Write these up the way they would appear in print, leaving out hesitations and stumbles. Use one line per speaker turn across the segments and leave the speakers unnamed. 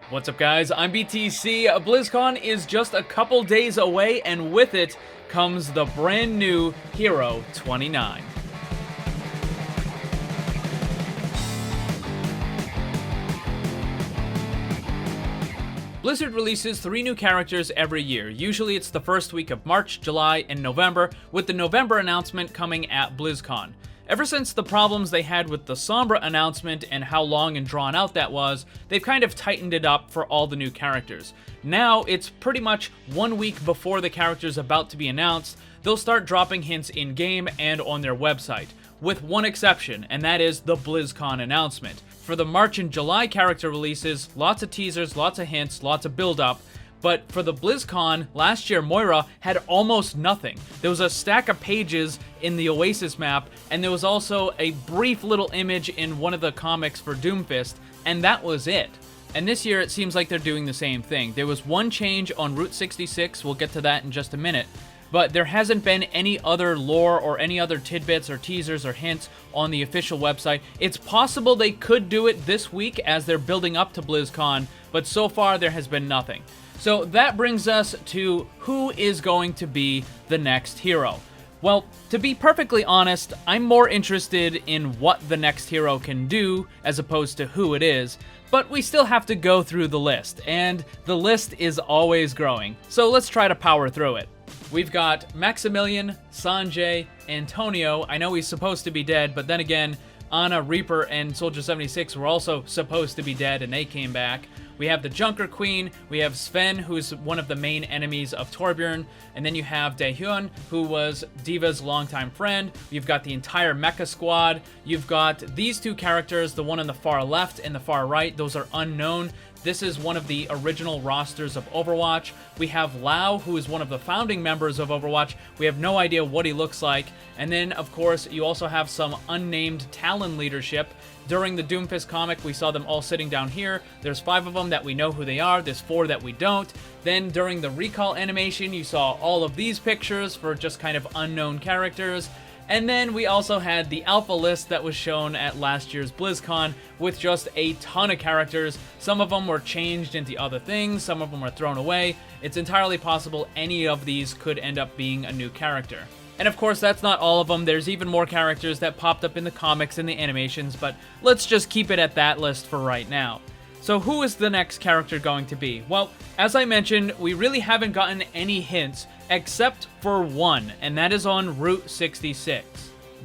What's up, guys? I'm BTC. BlizzCon is just a couple days away, and with it comes the brand new Hero 29. Blizzard releases 3 new characters every year. Usually it's the first week of March, July, and November, with the November announcement coming at BlizzCon. Ever since the problems they had with the Sombra announcement and how long and drawn out that was, they've kind of tightened it up for all the new characters. Now, it's pretty much 1 week before the character's about to be announced, they'll start dropping hints in-game and on their website, with one exception, and that is the BlizzCon announcement. For the March and July character releases, lots of teasers, lots of hints, lots of build-up, but for the BlizzCon, last year Moira had almost nothing. There was a stack of pages in the Oasis map, and there was also a brief little image in one of the comics for Doomfist, and that was it. And this year it seems like they're doing the same thing. There was one change on Route 66, we'll get to that in just a minute, but there hasn't been any other lore or any other tidbits or teasers or hints on the official website. It's possible they could do it this week as they're building up to BlizzCon, but so far there has been nothing. So that brings us to who is going to be the next hero. Well, to be perfectly honest, I'm more interested in what the next hero can do as opposed to who it is, but we still have to go through the list, and the list is always growing. So let's try to power through it. We've got Maximilian, Sanjay, Antonio. I know he's supposed to be dead, but then again, Ana, Reaper, and Soldier 76 were also supposed to be dead, and they came back. We have the Junker Queen, we have Sven, who's one of the main enemies of Torbjorn, and then you have Daehyun, who was D.Va's longtime friend. You've got the entire Mecha Squad. You've got these two characters, the one on the far left and the far right. Those are unknown. This is one of the original rosters of Overwatch. We have Lau, who is one of the founding members of Overwatch. We have no idea what he looks like. And then, of course, you also have some unnamed Talon leadership. During the Doomfist comic, we saw them all sitting down here. There's 5 of them that we know who they are. There's 4 that we don't. Then during the Recall animation, you saw all of these pictures for just kind of unknown characters. And then we also had the alpha list that was shown at last year's BlizzCon with just a ton of characters. Some of them were changed into other things, some of them were thrown away. It's entirely possible any of these could end up being a new character. And of course, that's not all of them. There's even more characters that popped up in the comics and the animations, but let's just keep it at that list for right now. So who is the next character going to be? Well, as I mentioned, we really haven't gotten any hints except for one, and that is on Route 66.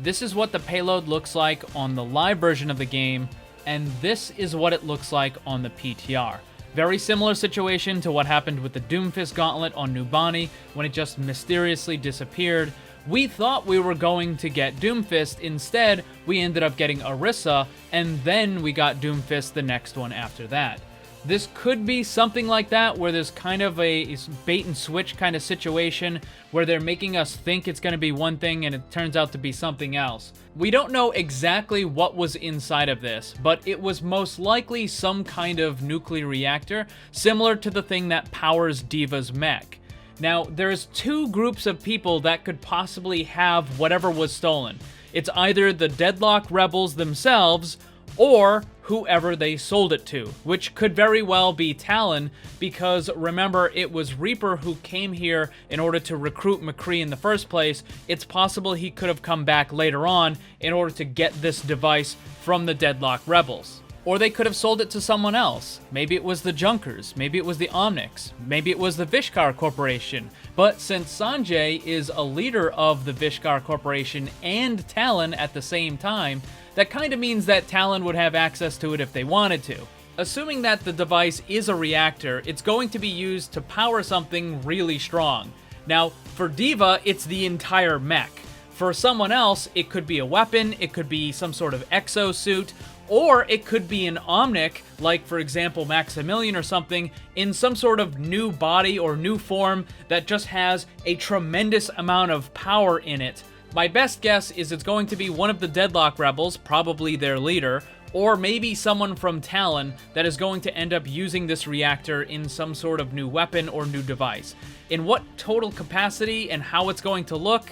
This is what the payload looks like on the live version of the game, and this is what it looks like on the PTR. Very similar situation to what happened with the Doomfist Gauntlet on Nubani when it just mysteriously disappeared. We thought we were going to get Doomfist. Instead, we ended up getting Orisa, and then we got Doomfist the next one after that. This could be something like that, where there's kind of a bait and switch kind of situation, where they're making us think it's going to be one thing and it turns out to be something else. We don't know exactly what was inside of this, but it was most likely some kind of nuclear reactor, similar to the thing that powers D.Va's mech. Now, there's 2 groups of people that could possibly have whatever was stolen. It's either the Deadlock Rebels themselves, or whoever they sold it to, which could very well be Talon, because remember, it was Reaper who came here in order to recruit McCree in the first place. It's possible he could have come back later on in order to get this device from the Deadlock Rebels. Or they could have sold it to someone else. Maybe it was the Junkers, maybe it was the Omnics, maybe it was the Vishkar Corporation. But since Sanjay is a leader of the Vishkar Corporation and Talon at the same time, that kind of means that Talon would have access to it if they wanted to. Assuming that the device is a reactor, it's going to be used to power something really strong. Now, for D.Va, it's the entire mech. For someone else, it could be a weapon, it could be some sort of exosuit, or it could be an Omnic, like for example Maximilian or something, in some sort of new body or new form that just has a tremendous amount of power in it. My best guess is it's going to be one of the Deadlock Rebels, probably their leader, or maybe someone from Talon that is going to end up using this reactor in some sort of new weapon or new device. In what total capacity and how it's going to look,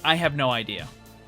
I have no idea.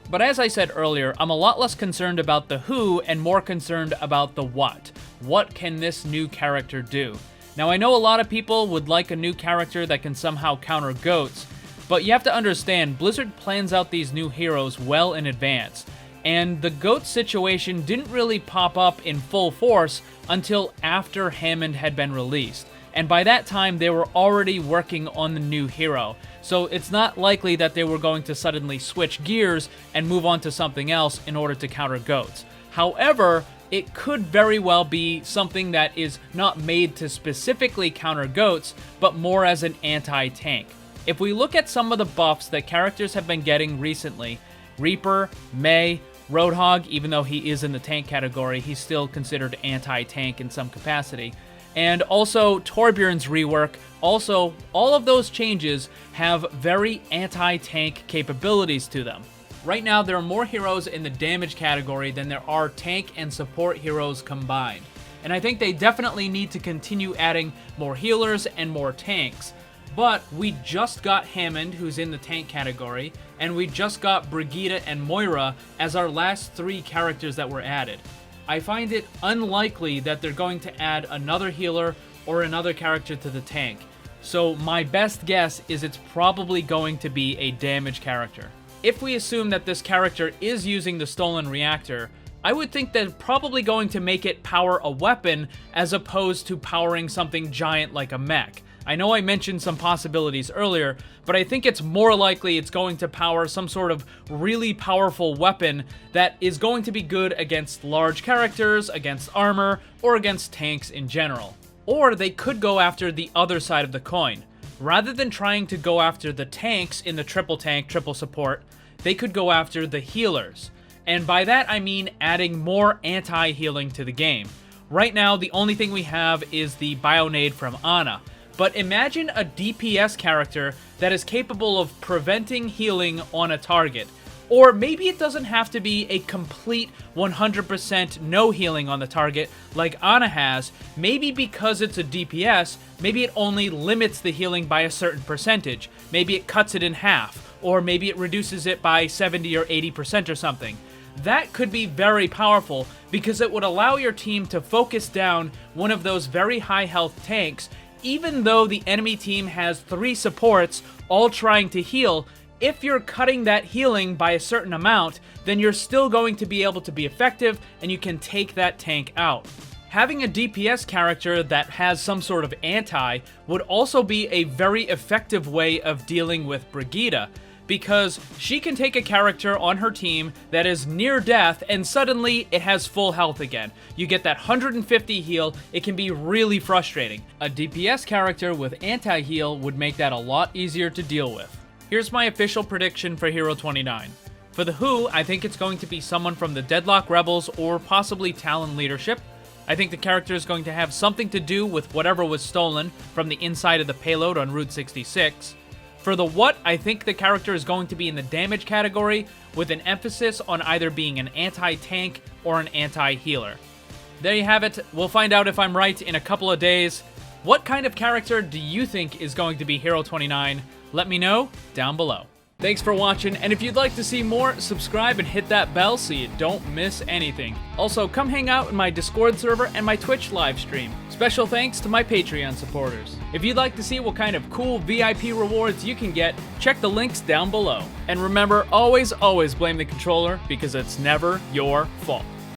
But as I said earlier, I'm a lot less concerned about the who and more concerned about the what. what can this new character do? Now, I know a lot of people would like a new character that can somehow counter goats, but you have to understand, Blizzard plans out these new heroes well in advance, and the goat situation didn't really pop up in full force until after Hammond had been released. And by that time, they were already working on the new hero. So it's not likely that they were going to suddenly switch gears and move on to something else in order to counter goats. However, it could very well be something that is not made to specifically counter goats, but more as an anti-tank. If we look at some of the buffs that characters have been getting recently, Reaper, Mei, Roadhog, even though he is in the tank category, he's still considered anti-tank in some capacity. And also Torbjorn's rework, also all of those changes have very anti-tank capabilities to them. Right now, there are more heroes in the damage category than there are tank and support heroes combined. And I think they definitely need to continue adding more healers and more tanks. But we just got Hammond, who's in the tank category, and we just got Brigitte and Moira as our last 3 characters that were added. I find it unlikely that they're going to add another healer or another character to the tank. So my best guess is it's probably going to be a damage character. If we assume that this character is using the stolen reactor, I would think they're probably going to make it power a weapon as opposed to powering something giant like a mech. I know I mentioned some possibilities earlier, but I think it's more likely it's going to power some sort of really powerful weapon that is going to be good against large characters, against armor, or against tanks in general. Or they could go after the other side of the coin. Rather than trying to go after the tanks in the triple tank, triple support, they could go after the healers. And by that I mean adding more anti-healing to the game. Right now, the only thing we have is the Bionade from Ana. But imagine a DPS character that is capable of preventing healing on a target. Or maybe it doesn't have to be a complete 100% no healing on the target like Ana has. Maybe because it's a DPS, maybe it only limits the healing by a certain percentage. Maybe it cuts it in half, or maybe it reduces it by 70 or 80% or something. That could be very powerful because it would allow your team to focus down one of those very high health tanks. Even though the enemy team has 3 supports all trying to heal, if you're cutting that healing by a certain amount, then you're still going to be able to be effective and you can take that tank out. Having a DPS character that has some sort of anti would also be a very effective way of dealing with Brigitte, because she can take a character on her team that is near death and suddenly it has full health again. You get that 150 heal, it can be really frustrating. A DPS character with anti-heal would make that a lot easier to deal with. Here's my official prediction for Hero 29. For the Who, I think it's going to be someone from the Deadlock Rebels or possibly Talon leadership. I think the character is going to have something to do with whatever was stolen from the inside of the payload on Route 66. For the What, I think the character is going to be in the damage category with an emphasis on either being an anti-tank or an anti-healer. There you have it. We'll find out if I'm right in a couple of days. What kind of character do you think is going to be Hero 29? Let me know down below. Thanks for watching, and if you'd like to see more, subscribe and hit that bell so you don't miss anything. Also, come hang out in my Discord server and my Twitch live stream. Special thanks to my Patreon supporters. If you'd like to see what kind of cool VIP rewards you can get, check the links down below. And remember, always blame the controller because it's never your fault.